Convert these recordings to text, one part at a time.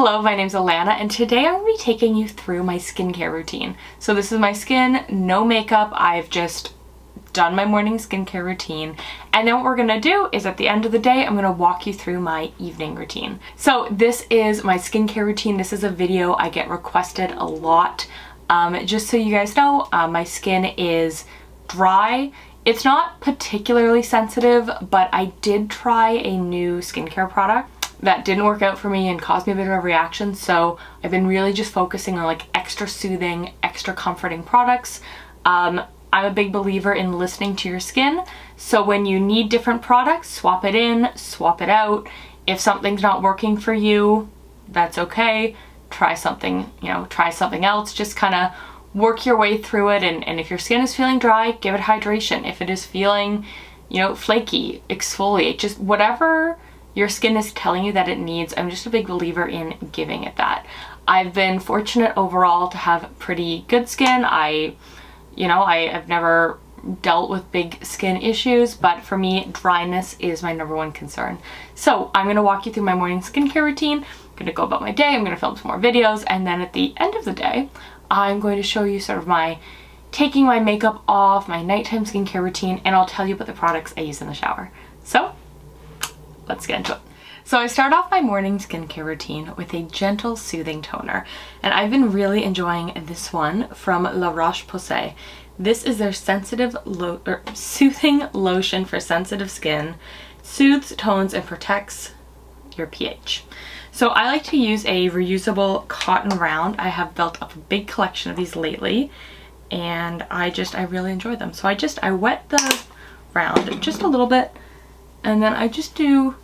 Hello, my name's Alana, and today I'm going to be taking you through my skincare routine. So this is my skin, no makeup. I've just done my morning skincare routine, and then what we're going to do is at the end of the day I'm going to walk you through my evening routine. So this is my skincare routine. This is a video I get requested a lot. Just so you guys know, my skin is dry. It's not particularly sensitive, but I did try a new skincare product that didn't work out for me and caused me a bit of a reaction. So I've been really just focusing on like extra soothing, extra comforting products. I'm a big believer in listening to your skin. So when you need different products, swap it in, swap it out. If something's not working for you, that's okay. Try something, try something else. Just kind of work your way through it. And if your skin is feeling dry, give it hydration. If it is feeling, flaky, exfoliate. Just whatever your skin is telling you that it needs. I'm just a big believer in giving it that. I've been fortunate overall to have pretty good skin. I have never dealt with big skin issues, but for me, dryness is my number one concern. So I'm going to walk you through my morning skincare routine. I'm going to go about my day. I'm going to film some more videos. And then at the end of the day, I'm going to show you sort of my taking my makeup off, my nighttime skincare routine, and I'll tell you about the products I use in the shower. So let's get into it. So I start off my morning skincare routine with a gentle soothing toner, and I've been really enjoying this one from La Roche Possay. This is their soothing lotion for sensitive skin. Soothes, tones, and protects your pH. So I like to use a reusable cotton round. I have built up a big collection of these lately, and I really enjoy them. So I wet the round just a little bit, and then I just do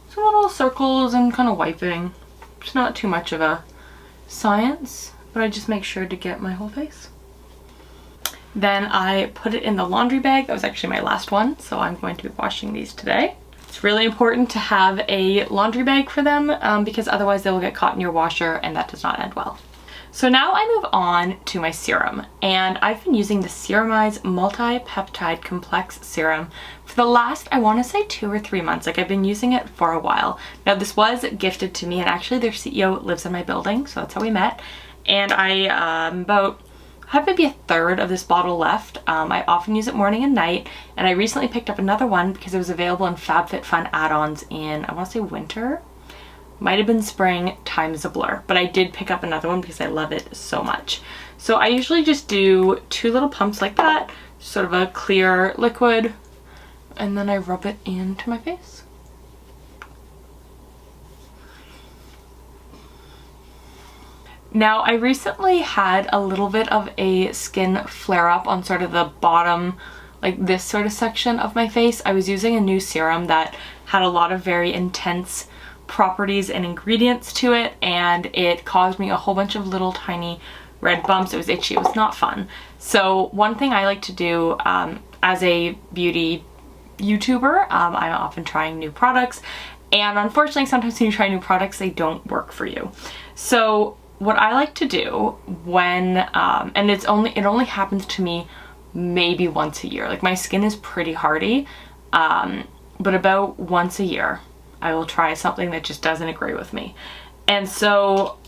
some little circles and kind of wiping. It's not too much of a science, but I just make sure to get my whole face. Then I put it in the laundry bag. That was actually my last one, so I'm going to be washing these today. It's really important to have a laundry bag for them because otherwise they will get caught in your washer, and that does not end well. So now I move on to my serum, and I've been using the Serumize Multi-Peptide Complex Serum for the last, I want to say 2 or 3 months. Like, I've been using it for a while. Now this was gifted to me, and actually their CEO lives in my building, so that's how we met. And I have maybe a third of this bottle left. I often use it morning and night, and I recently picked up another one because it was available in FabFitFun add-ons in, I want to say winter. Might have been spring, time is a blur, but I did pick up another one because I love it so much. So I usually just do 2 little pumps like that, sort of a clear liquid, and then I rub it into my face. Now, I recently had a little bit of a skin flare-up on sort of the bottom, like this sort of section of my face. I was using a new serum that had a lot of very intense properties and ingredients to it, and it caused me a whole bunch of little tiny red bumps. It was itchy. It was not fun. So one thing I like to do as a beauty YouTuber, I'm often trying new products, and unfortunately sometimes when you try new products they don't work for you. So what I like to do when and it only happens to me maybe once a year. Like, my skin is pretty hardy, but about once a year I will try something that just doesn't agree with me. And so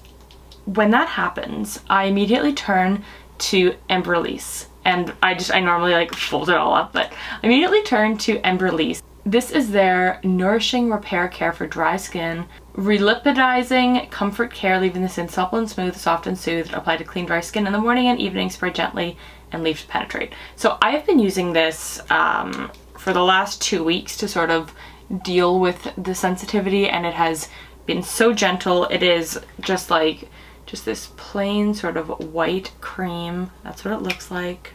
when that happens, I immediately turn to Embroylisse. And I normally like fold it all up, but I immediately turn to Embroylisse. This is their nourishing repair care for dry skin, relipidizing comfort care, leaving the skin supple and smooth, soft and soothed, apply to clean dry skin in the morning and evening, spread gently and leave to penetrate. So I have been using this for the last 2 weeks to sort of deal with the sensitivity, and it has been so gentle. It is just this plain sort of white cream. That's what it looks like.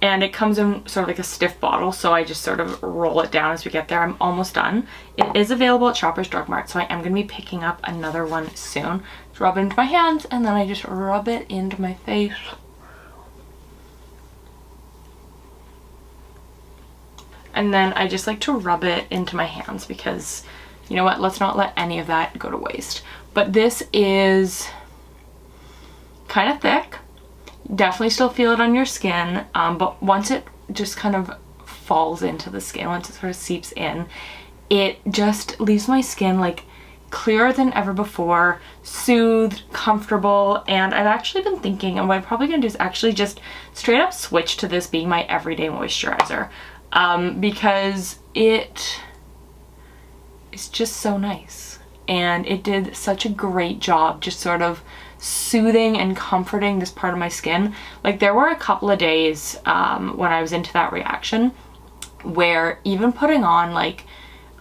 And it comes in sort of like a stiff bottle, so I just sort of roll it down as we get there. I'm almost done. It is available at Shoppers Drug Mart, so I am going to be picking up another one soon. Just rub it into my hands, and then I just rub it into my face. And then I just like to rub it into my hands because, you know what, let's not let any of that go to waste. But this is kind of thick. Definitely still feel it on your skin, but once it just kind of falls into the skin, once it sort of seeps in, it just leaves my skin like clearer than ever before, soothed, comfortable, and I've actually been thinking, and what I'm probably gonna do is actually just straight up switch to this being my everyday moisturizer, because it is just so nice, and it did such a great job just sort of soothing and comforting this part of my skin. Like, there were a couple of days when I was into that reaction where even putting on like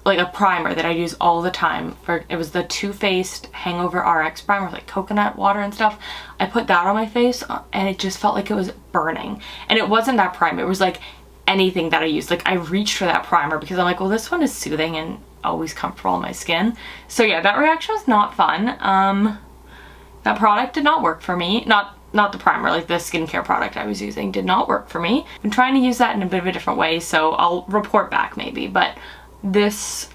a primer that I use all the time, it was the Too Faced Hangover RX primer, like coconut water and stuff. I put that on my face and it just felt like it was burning. And it wasn't that primer, it was like anything that I used. Like, I reached for that primer because I'm like, well, this one is soothing and always comfortable on my skin. So yeah, that reaction was not fun. That product did not work for me. Not the primer, like the skincare product I was using did not work for me. I'm trying to use that in a bit of a different way, so I'll report back maybe. But this,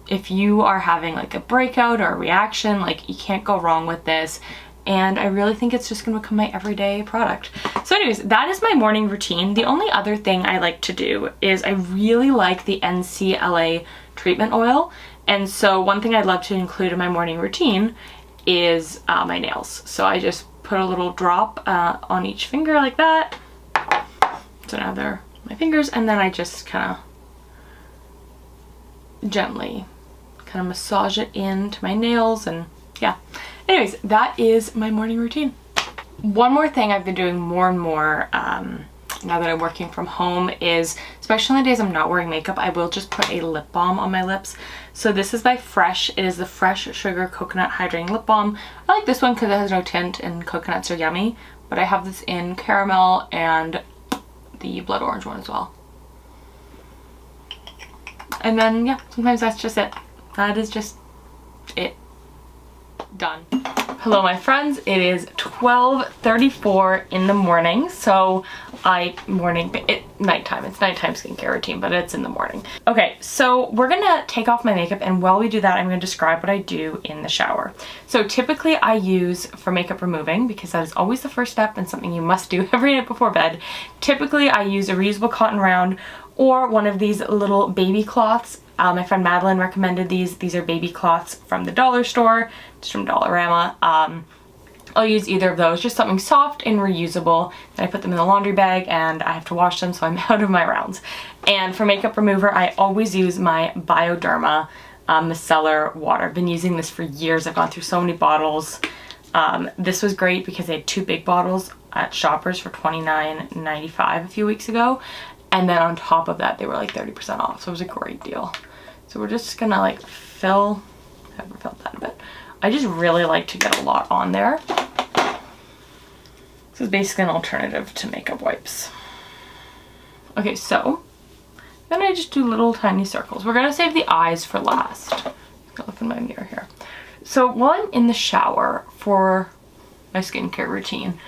if you are having like a breakout or a reaction, like, you can't go wrong with this. And I really think it's just gonna become my everyday product. So anyways, that is my morning routine. The only other thing I like to do is I really like the NCLA treatment oil. And so one thing I'd love to include in my morning routine is my nails. So I just put a little drop on each finger like that. So now they're my fingers, and then I just kind of gently kind of massage it into my nails, and yeah. Anyways, that is my morning routine. One more thing I've been doing more and more now that I'm working from home is, especially on the days I'm not wearing makeup, I will just put a lip balm on my lips. So this is by Fresh. It is the Fresh Sugar Coconut Hydrating Lip Balm. I like this one because it has no tint and coconuts are yummy, but I have this in caramel and the blood orange one as well. And then yeah, sometimes that's just it. That is just it. Done. Hello my friends, it is 12:34 in the morning, so nighttime, it's nighttime skincare routine, but it's in the morning. Okay, so we're gonna take off my makeup, and while we do that, I'm gonna describe what I do in the shower. So typically I use, for makeup removing, because that is always the first step and something you must do every night before bed, typically I use a reusable cotton round or one of these little baby cloths. My friend Madeline recommended these. These are baby cloths from the dollar store, just from Dollarama. I'll use either of those, just something soft and reusable. Then I put them in the laundry bag and I have to wash them, so I'm out of my rounds. And for makeup remover, I always use my Bioderma Micellar water. I've been using this for years. I've gone through so many bottles. This was great because they had 2 big bottles at Shoppers for $29.95 a few weeks ago. And then on top of that, they were like 30% off, so it was a great deal. So we're just gonna like I haven't felt that a bit. I just really like to get a lot on there. This is basically an alternative to makeup wipes. Okay, so then I just do little tiny circles. We're gonna save the eyes for last. I'm gonna look in my mirror here. So while I'm in the shower for my skincare routine,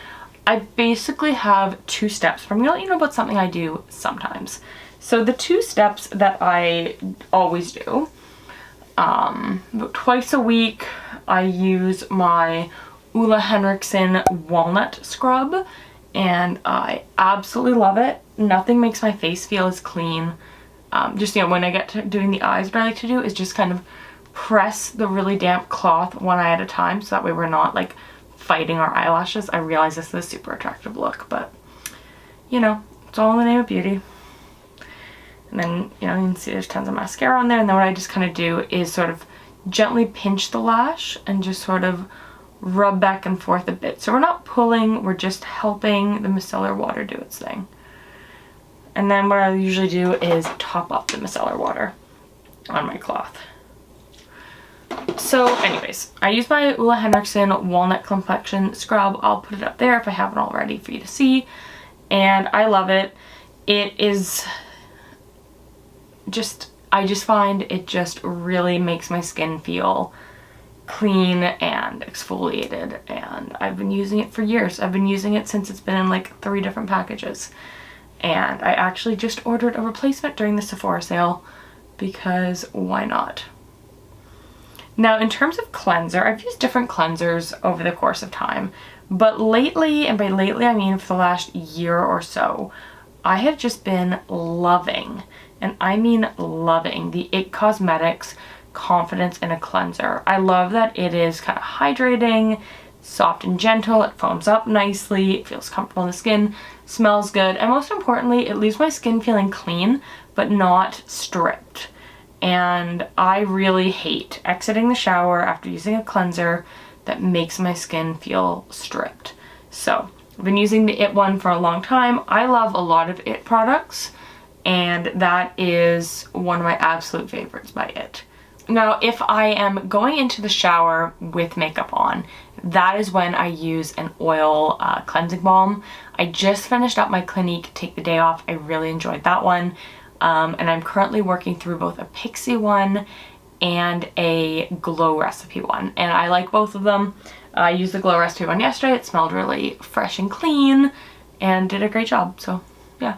I basically have 2 steps, but I'm gonna let you know about something I do sometimes. So the 2 steps that I always do, about twice a week, I use my Ole Henriksen walnut scrub, and I absolutely love it. Nothing makes my face feel as clean. Just, you know, when I get to doing the eyes, what I like to do is just kind of press the really damp cloth one eye at a time, so that way we're not like fighting our eyelashes. I realize this is a super attractive look, but you know, it's all in the name of beauty. And then, you know, you can see there's tons of mascara on there, and then what I just kind of do is sort of gently pinch the lash and just sort of rub back and forth a bit. So we're not pulling, we're just helping the micellar water do its thing. And then what I usually do is top up the micellar water on my cloth. So anyways, I use my Ole Henriksen Walnut Complexion Scrub. I'll put it up there if I haven't already for you to see. And I love it. It is just, I just find it just really makes my skin feel clean and exfoliated. And I've been using it for years. I've been using it since it's been in like 3 different packages. And I actually just ordered a replacement during the Sephora sale because why not? Now, in terms of cleanser, I've used different cleansers over the course of time, but lately, and by lately I mean for the last year or so, I have just been loving, and I mean loving, the IT Cosmetics confidence in a cleanser. I love that it is kind of hydrating, soft and gentle, it foams up nicely, it feels comfortable in the skin, smells good, and most importantly, it leaves my skin feeling clean but not stripped. And I really hate exiting the shower after using a cleanser that makes my skin feel stripped. So I've been using the IT one for a long time. I love a lot of IT products, and that is one of my absolute favorites by IT. Now, if I am going into the shower with makeup on, that is when I use an oil cleansing balm. I just finished up my Clinique Take the Day Off. I really enjoyed that one. And I'm currently working through both a Pixie one and a Glow Recipe one. And I like both of them. I used the Glow Recipe one yesterday. It smelled really fresh and clean and did a great job. So yeah.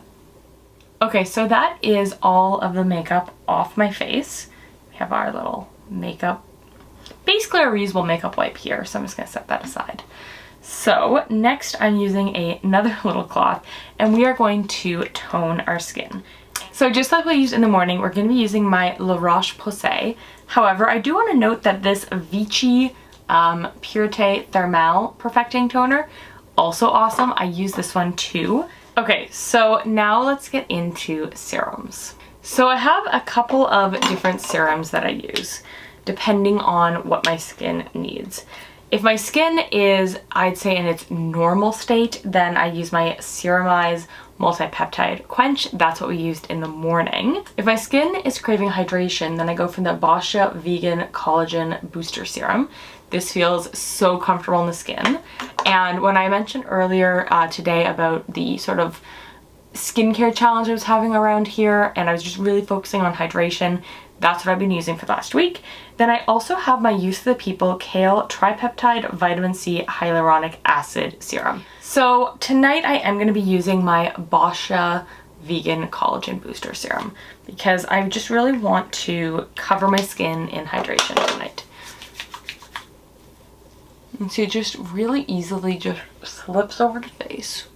Okay, so that is all of the makeup off my face. We have our little makeup, basically a reusable makeup wipe here. So I'm just gonna set that aside. So next I'm using another little cloth, and we are going to tone our skin. So just like we used in the morning, we're going to be using my La Roche-Posay. However, I do want to note that this Vichy Pureté Thermale Perfecting Toner, also awesome. I use this one too. Okay, so now let's get into serums. So I have a couple of different serums that I use, depending on what my skin needs. If my skin is, I'd say, in its normal state, then I use my Serumize multi-peptide Quench. That's what we used in the morning. If my skin is craving hydration, then I go for the Boscia Vegan Collagen Booster Serum. This feels so comfortable in the skin. And when I mentioned earlier today about the sort of skincare challenge I was having around here, and I was just really focusing on hydration, that's what I've been using for the last week. Then I also have my Youth of the People Kale Tripeptide Vitamin C Hyaluronic Acid Serum. So tonight I am going to be using my Boscia Vegan Collagen Booster Serum because I just really want to cover my skin in hydration tonight. And so it just really easily just slips over the face.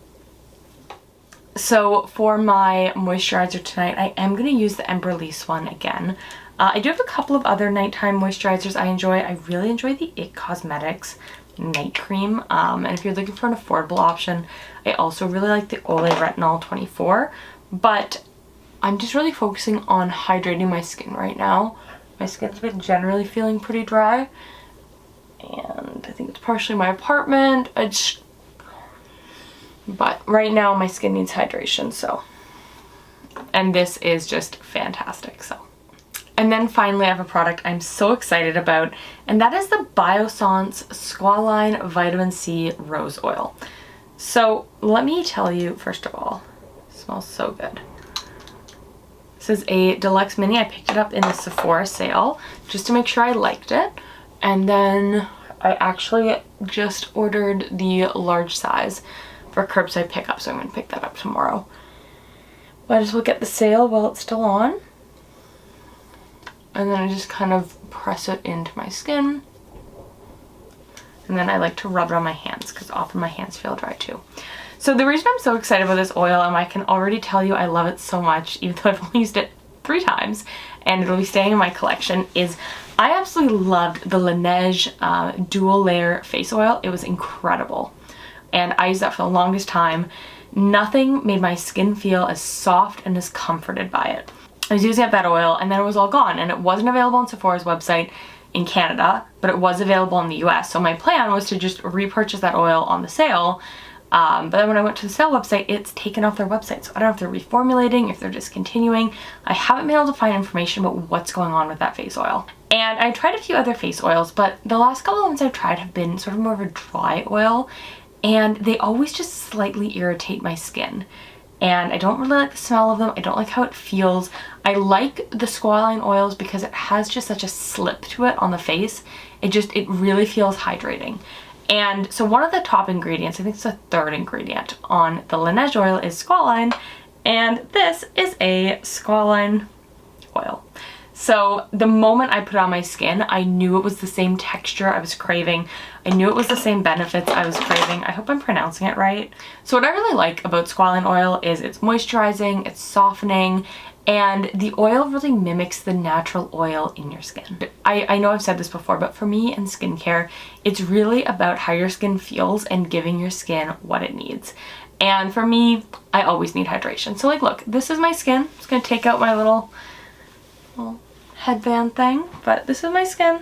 So for my moisturizer tonight, I am going to use the Embroylisse one again. I do have a couple of other nighttime moisturizers I enjoy. I really enjoy the IT Cosmetics night cream. And if you're looking for an affordable option, I also really like the Olay Retinol 24. But I'm just really focusing on hydrating my skin right now. My skin's been generally feeling pretty dry. And I think it's partially my apartment. But right now my skin needs hydration, so. And this is just fantastic, so. And then finally I have a product I'm so excited about, and that is the Biossance Squalane Vitamin C Rose Oil. So let me tell you, first of all, it smells so good. This is a deluxe mini. I picked it up in the Sephora sale just to make sure I liked it. And then I actually just ordered the large size for curbside pickup, so I'm going to pick that up tomorrow. Might as well get the sale while it's still on. And then I just kind of press it into my skin. And then I like to rub it on my hands because often my hands feel dry too. So the reason I'm so excited about this oil, and I can already tell you I love it so much, even though I've only used it 3 times and it'll be staying in my collection, is I absolutely loved the Laneige dual layer face oil. It was incredible. And I used that for the longest time. Nothing made my skin feel as soft and as comforted by it. I was using up that oil and then it was all gone, and it wasn't available on Sephora's website in Canada, but it was available in the US. So my plan was to just repurchase that oil on the sale. But then when I went to the sale website, it's taken off their website. So I don't know if they're reformulating, if they're discontinuing. I haven't been able to find information about what's going on with that face oil. And I tried a few other face oils, but the last couple of ones I've tried have been sort of more of a dry oil, and they always just slightly irritate my skin. And I don't really like the smell of them. I don't like how it feels. I like the squalane oils because it has just such a slip to it on the face. It really feels hydrating. And so one of the top ingredients, I think it's the 3rd ingredient on the Laneige oil, is squalane, and this is a squalane oil. So the moment I put it on my skin, I knew it was the same texture I was craving. I knew it was the same benefits I was craving. I hope I'm pronouncing it right. So what I really like about squalane oil is it's moisturizing, it's softening, and the oil really mimics the natural oil in your skin. I know I've said this before, but for me in skincare, it's really about how your skin feels and giving your skin what it needs. And for me, I always need hydration. So like, look, this is my skin. I'm just gonna take out my little headband thing, but this is my skin.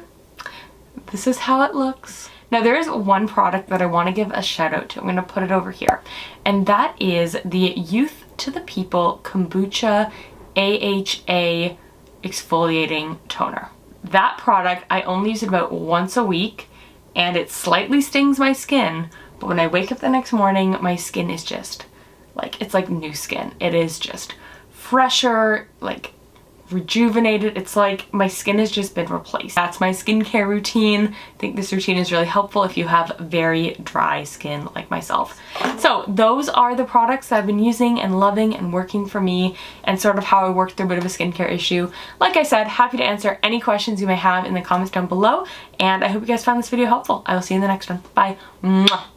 This is how it looks. Now there is one product that I want to give a shout out to. I'm going to put it over here. And that is the Youth to the People Kombucha AHA Exfoliating Toner. That product, I only use it about once a week, and it slightly stings my skin, but when I wake up the next morning, my skin is just like, it's like new skin. It is just fresher, like rejuvenated. It's like my skin has just been replaced. That's my skincare routine. I think this routine is really helpful if you have very dry skin like myself. So those are the products that I've been using and loving and working for me, and sort of how I worked through a bit of a skincare issue. Like I said, happy to answer any questions you may have in the comments down below, and I hope you guys found this video helpful. I will see you in the next one. Bye. Mwah.